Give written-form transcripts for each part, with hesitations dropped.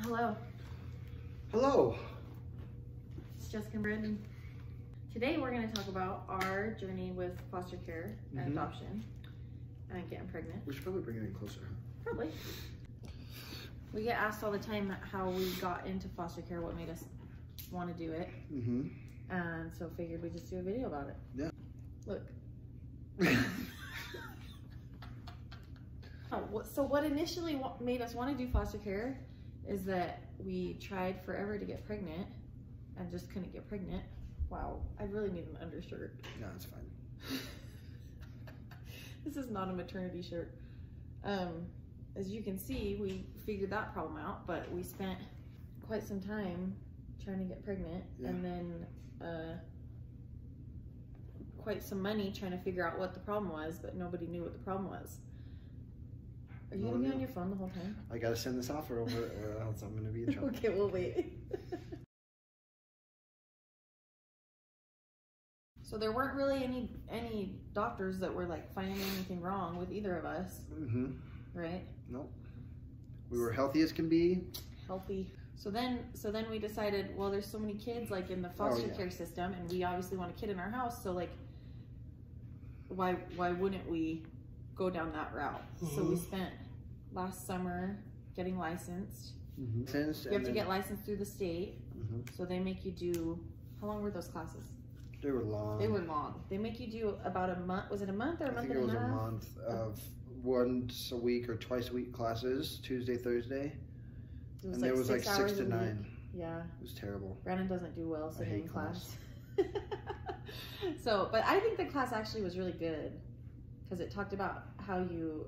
Hello. Hello. It's Jessica and Brandon. Today we're going to talk about our journey with foster care and adoption and getting pregnant. We should probably bring it in closer. Probably. We get asked all the time how we got into foster care, what made us want to do it. And so figured we'd just do a video about it. Yeah. Look. So what initially made us want to do foster care is that we tried forever to get pregnant and just couldn't get pregnant. Wow, I really need an undershirt. No, it's fine. This is not a maternity shirt. As you can see, we figured that problem out, but we spent quite some time trying to get pregnant, and then quite some money trying to figure out what the problem was, but nobody knew what the problem was. Are you going to be on your phone the whole time? I got to send this offer over or else I'm going to be in trouble. Okay, we'll wait. So there weren't really any doctors that were like finding anything wrong with either of us. Right? Nope. We were healthy as can be. Healthy. So then we decided, well, there's so many kids like in the foster care system, and we obviously want a kid in our house, so like why wouldn't we go down that route? So we spent last summer getting licensed. You have to get licensed through the state. So they make you do, how long were those classes? They were long. They were long. They make you do about a month. Was it a month or a month and a half? I think it was a month of once a week or twice a week classes, Tuesday, Thursday. And it was like 6 to 9. Yeah. It was terrible. Brandon doesn't do well sitting in class. So, but I think the class actually was really good because it talked about how you...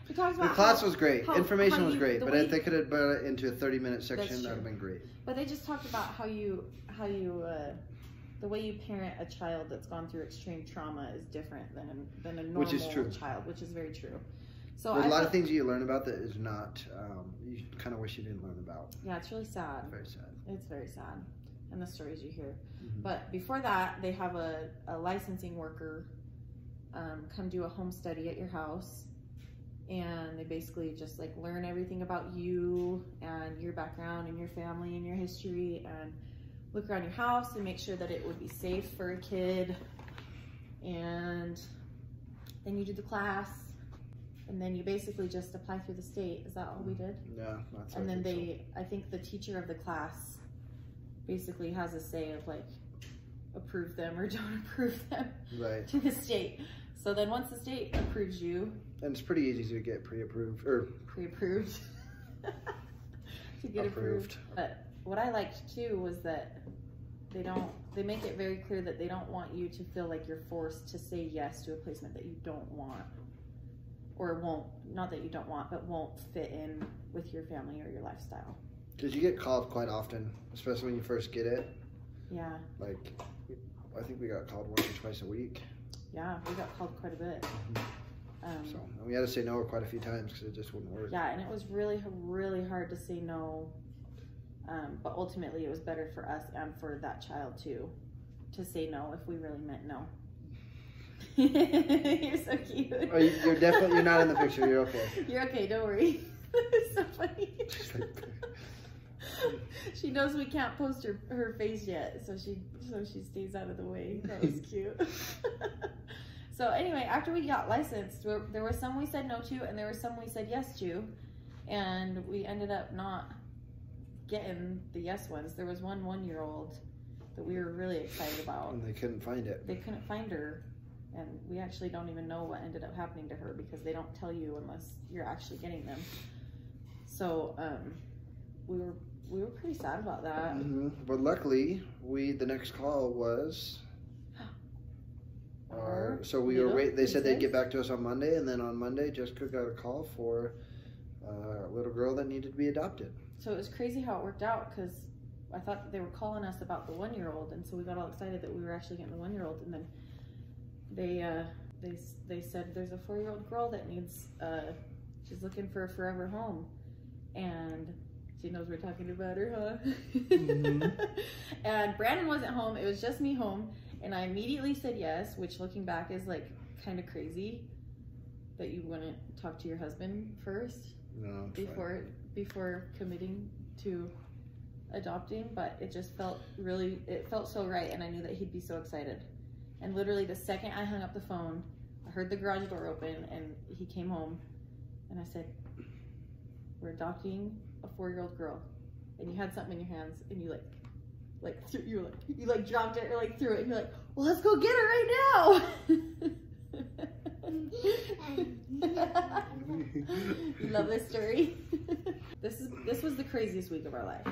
It talks about the class was great. Information was great, but if they could have put it into a 30-minute section, that would have been great. But they just talked about how you the way you parent a child that's gone through extreme trauma is different than a normal child, which is very true. So there's a lot of things you learn about that is not, you kind of wish you didn't learn about. Yeah, it's really sad. Very sad. It's very sad. And the stories you hear. But before that, they have a licensing worker come do a home study at your house. And they basically just like learn everything about you and your background and your family and your history, and look around your house and make sure that it would be safe for a kid. And then you do the class, and then you basically just apply through the state. Is that all we did? Yeah, that's and then I think the teacher of the class basically has a say of like approve them or don't approve them to the state. So then once the state approves you, and it's pretty easy to get pre-approved or pre-approved to get approved. But what I liked too was that they make it very clear that they don't want you to feel like you're forced to say yes to a placement that you don't want, or won't, not that you don't want, but won't fit in with your family or your lifestyle. Because you get called quite often, especially when you first get it. Yeah. Like, I think we got called once or twice a week. Yeah, we got called quite a bit. So and we had to say no quite a few times because it just wouldn't work. Yeah, and it was really, really hard to say no. But ultimately, it was better for us and for that child too, to say no if we really meant no. You're so cute. Oh, you're not in the picture. You're okay. You're okay. Don't worry. It's so funny. She knows we can't post her face yet, so she stays out of the way. That was cute. So anyway, after we got licensed, there were some we said no to, and there were some we said yes to, and we ended up not getting the yes ones. There was one 1-year-old that we were really excited about. And they couldn't find it. They couldn't find her, and we actually don't even know what ended up happening to her because they don't tell you unless you're actually getting them. So we were pretty sad about that. But luckily, the next call was. So we were waiting. They said they'd get back to us on Monday, and then on Monday, Jessica got a call for a little girl that needed to be adopted. So it was crazy how it worked out because I thought that they were calling us about the 1-year-old, and so we got all excited that we were actually getting the 1-year-old, and then they said there's a 4-year-old girl that needs she's looking for a forever home, and she knows we're talking about her, huh? And Brandon wasn't home. It was just me home. And I immediately said yes, which looking back is like kind of crazy that you wouldn't talk to your husband first. No, before committing to adopting, but it just felt so right, and I knew that he'd be so excited. And literally the second I hung up the phone, I heard the garage door open and he came home, and I said, "We're adopting a 4-year-old girl." And you had something in your hands, and you dropped it or like threw it, and you're like, "Well, let's go get her right now." You love this story? This was the craziest week of our life.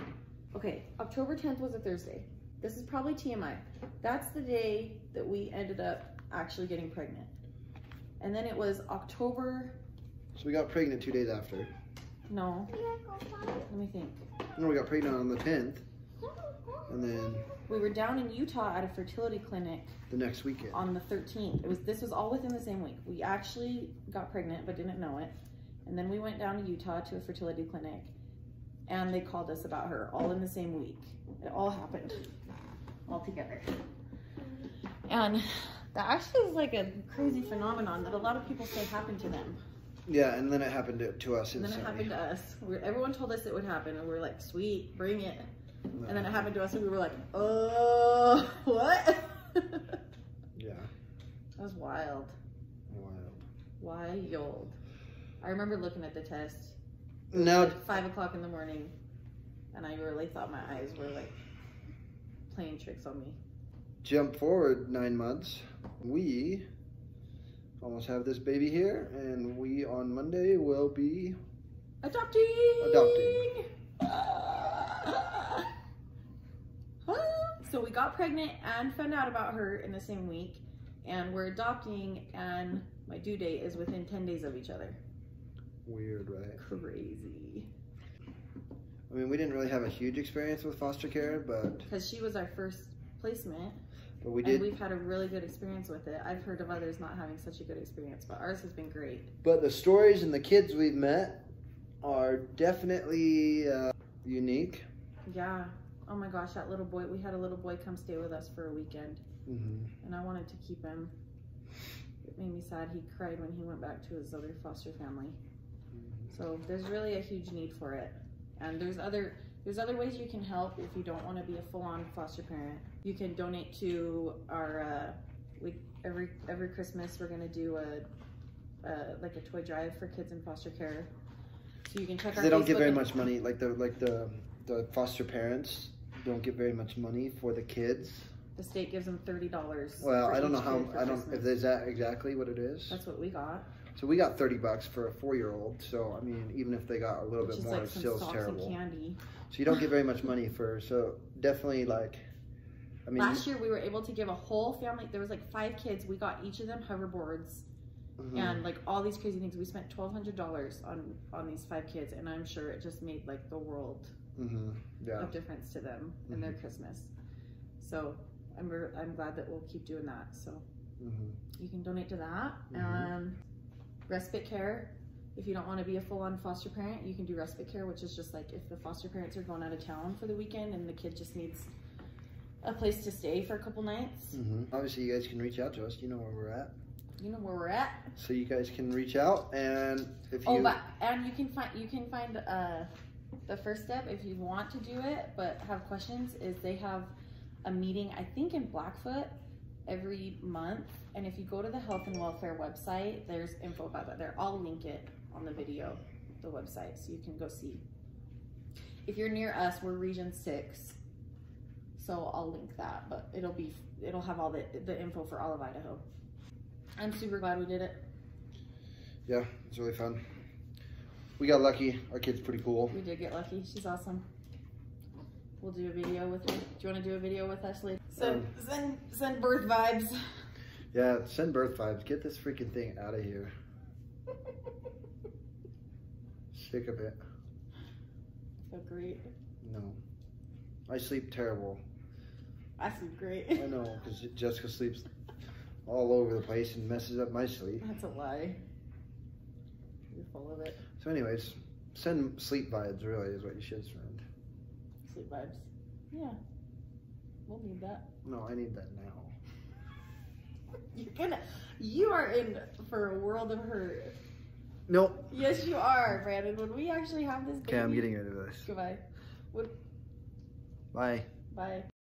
Okay, October 10th was a Thursday. This is probably TMI. That's the day that we ended up actually getting pregnant. And then it was October. So we got pregnant 2 days after. No. Let me think. No, we got pregnant on the 10th. And then we were down in Utah at a fertility clinic the next weekend on the 13th. This was all within the same week. We actually got pregnant but didn't know it. And then we went down to Utah to a fertility clinic, and they called us about her all in the same week. It all happened all together. And that actually is like a crazy phenomenon that a lot of people say happened to them. Yeah, and then it happened to us. And then it happened to us. Everyone told us it would happen, and we were like, "Sweet, bring it." No. And then it happened to us, and we were like, "Oh, what?" Yeah. That was wild. Wild. I remember looking at the test. Now, at 5 o'clock in the morning, and I really thought my eyes were like playing tricks on me. Jump forward 9 months. We almost have this baby here, and we on Monday will be adopting. So we got pregnant and found out about her in the same week, and we're adopting, and my due date is within 10 days of each other. Weird, right? Crazy. I mean, we didn't really have a huge experience with foster care, but because she was our first placement. But we did. And we've had a really good experience with it. I've heard of others not having such a good experience, but ours has been great. But the stories and the kids we've met are definitely unique. Yeah. Oh my gosh, that little boy. We had a little boy come stay with us for a weekend. And I wanted to keep him. It made me sad. He cried when he went back to his other foster family. So there's really a huge need for it. And there's other ways you can help if you don't want to be a full-on foster parent. You can donate to our every Christmas we're gonna do like a toy drive for kids in foster care. So you can check our They don't get very much money. Like the foster parents don't get very much money for the kids. The state gives them $30. Well, I don't know how. I don't. If is that exactly what it is? That's what we got. So we got $30 for a 4-year-old. So I mean, even if they got a little bit more, like it still is terrible. And candy. So you don't get very much money for. So definitely, like, I mean, last year we were able to give a whole family. There was like 5 kids. We got each of them hoverboards, and like all these crazy things. We spent $1,200 on these 5 kids, and I'm sure it just made like the world of difference to them in their Christmas. So I'm glad that we'll keep doing that. So you can donate to that. Respite Care. If you don't want to be a full-on foster parent, you can do Respite Care, which is just like if the foster parents are going out of town for the weekend and the kid just needs a place to stay for a couple nights. Obviously, you guys can reach out to us. You know where we're at. You know where we're at. So you guys can reach out, and if you and you can find the first step if you want to do it but have questions is they have a meeting I think in Blackfoot every month, and if you go to the health and welfare website, there's info about that there. I'll link it on the video, the website, so you can go see. If you're near us, we're region 6, so I'll link that, but it'll have all the info for all of Idaho. I'm super glad we did it. Yeah, it's really fun. We got lucky. Our kid's pretty cool. We did get lucky. She's awesome. We'll do a video with her. Do you want to do a video with us later? Send birth vibes. Yeah, send birth vibes. Get this freaking thing out of here. Sick of it. I feel great. No. I sleep terrible. I sleep great. I know, because Jessica sleeps all over the place and messes up my sleep. That's a lie. You're full of it. So anyways, send sleep vibes really is what you should send. Sleep vibes. Yeah. We'll need that. No, I need that now. You are in for a world of hurt. Nope. Yes, you are, Brandon. When we actually have this baby. Okay, I'm getting rid of this. Goodbye. Bye. Bye.